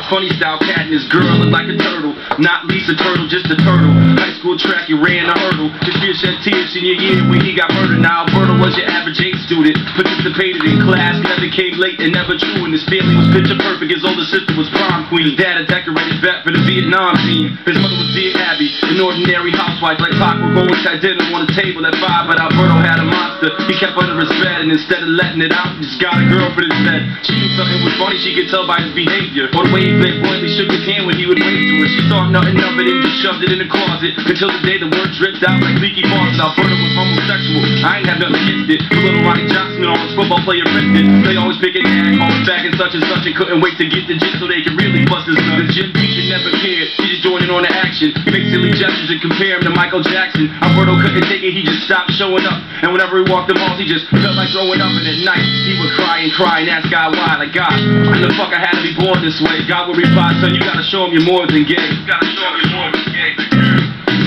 Funny style cat and his girl look like a turtle. Not Lisa Turtle, just a turtle. High school track, you ran a hurdle. His fear shed tears in your year when he got murdered. Now Alberto was your average A student. Participated in class, never came late and never true. And his family was picture perfect. His older sister was prom queen. His dad a decorated vet for the Vietnam team. His mother was Dear Abby, an ordinary housewife. Like clockwork, always had dinner on the table at 5. But Alberto had a monster. He kept under his bed, and instead of letting it out, he just got a girlfriend instead. She knew something was funny, she could tell by his behavior. Or the way he blatantly shook his hand when he would wave to her. She thought nothing of it and just shoved it in the closet. Until the day the word dripped out like leaky faucet. Alberto was homosexual. I ain't have nothing against it. The little Ronnie Johnson and all his football player ripped it. They always pick an ad, call his back and such, and couldn't wait to get the gist so they could really bust his nut. The gym teacher never cared. She just joined in on the action. Make silly gestures and compare him to Michael Jackson. Alberto couldn't take it, he just stopped showing up. And whenever he walked the halls, he just felt like throwing up. And at night, he would cry and cry and ask God why. Like, God, when the fuck I had to be born this way? God would reply, son, you gotta show him you're more than gay. You gotta show him you're more than gay.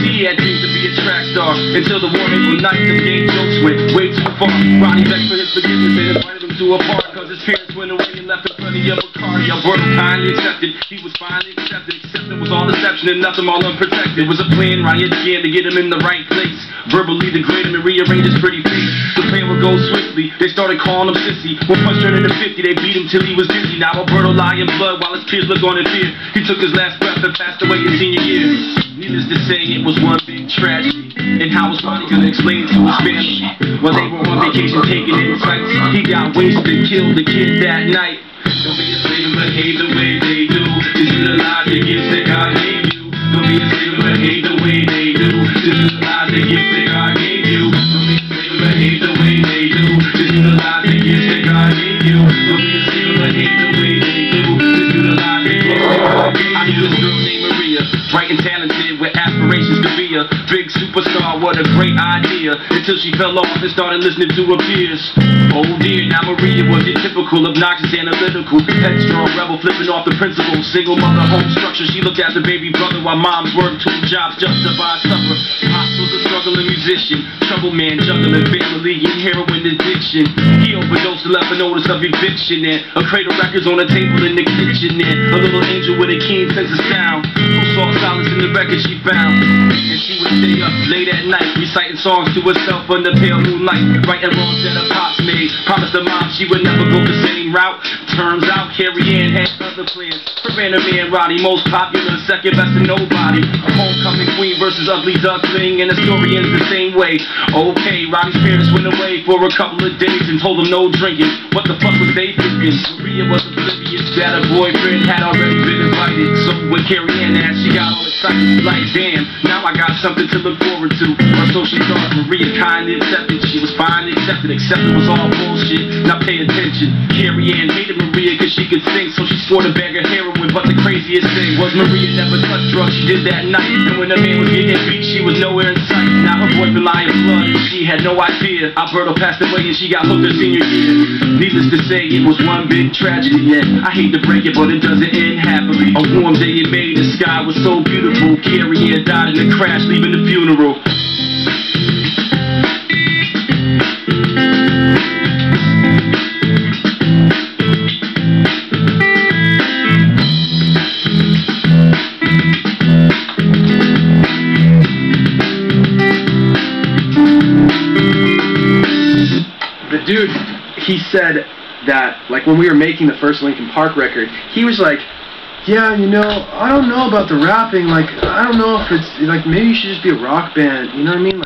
He had dreams to be a track star until the war April night the game jokes went way too far. Ronnie begged for his forgiveness and invited him to a park cause his parents went away and left him plenty of a car. Alberto kindly accepted. He was finally accepted. Acceptance was all deception and nothing all unprotected. It was a plan Ronnie had began to get him in the right place. Verbally degrade him and rearrange his pretty face. The plan would go swiftly. They started calling him sissy. One punch turned into 50. They beat him till he was dizzy. Now Alberto lie in blood while his peers looked on in fear. He took his last breath and passed away in senior year. Needless to say, it was one big tragedy. And how was Ronnie gonna explain it to his family? While they were on vacation taking insights, he got wasted and killed the kid that night. Don't be a slave and behave the way they do. Just utilize the gifts that God gave you. Don't be a slave and behave the way they do. Just utilize the gifts that God gave you. Don't be a slave and behave the way they do. Just utilize the gifts that God gave you. Don't be a slave and behave the way they do. Just utilize the gifts that God gave you. I knew this girl named Maria, bright and talented with aspirations to be a big superstar. What a great idea, until she fell off and started listening to her peers. Oh dear, now Maria was your typical obnoxious, analytical, headstrong rebel, flipping off the principal. Single mother, home structure, she looked after baby brother while moms worked 2 jobs just to buy supper. Pops was a struggling musician, trouble man, juggling family and heroin addiction. He overdosed and left a notice of eviction and a crate of records on the table in the kitchen and a little angel with a keen sense of sound who sought solace in the record she found. And she would stay up late at night reciting songs to herself under pale moonlight, writing wrongs that her pops made. Promised her mom she would never go the same route. Turns out Carrie Ann had other plans. Her and her man Roddy, most popular, second best to nobody. A homecoming queen versus ugly duckling, and the story ends the same way. Okay, Roddy's parents went away for a couple of days and told him no drinking. What the fuck was they thinking? Maria was oblivious that her boyfriend had already been invited. So when Carrie Ann asked, she got all excited, like damn, now I got something to look forward to. Or so she thought. Maria kindly accepted. She was finally accepted, except it was all bullshit. Now pay attention. Carrie Ann hated Maria cause she could sing, so she swore to bag her heroin. But the craziest thing was Maria never touched drugs, she did that night. And when the man was getting beat, she was nowhere in sight. Now her boyfriend lying blood, she had no idea. Alberto passed away and she got hooked her senior year. Needless to say, it was one big tragedy. And I hate to break it, but it doesn't end happily. A warm day in May, the sky was so beautiful. Carrie Ann died in a crash, leaving the funeral. The dude, he said that, like, when we were making the first Linkin Park record, he was like, yeah, you know, I don't know about the rapping, like, I don't know if it's, like, maybe you should just be a rock band, you know what I mean? Like,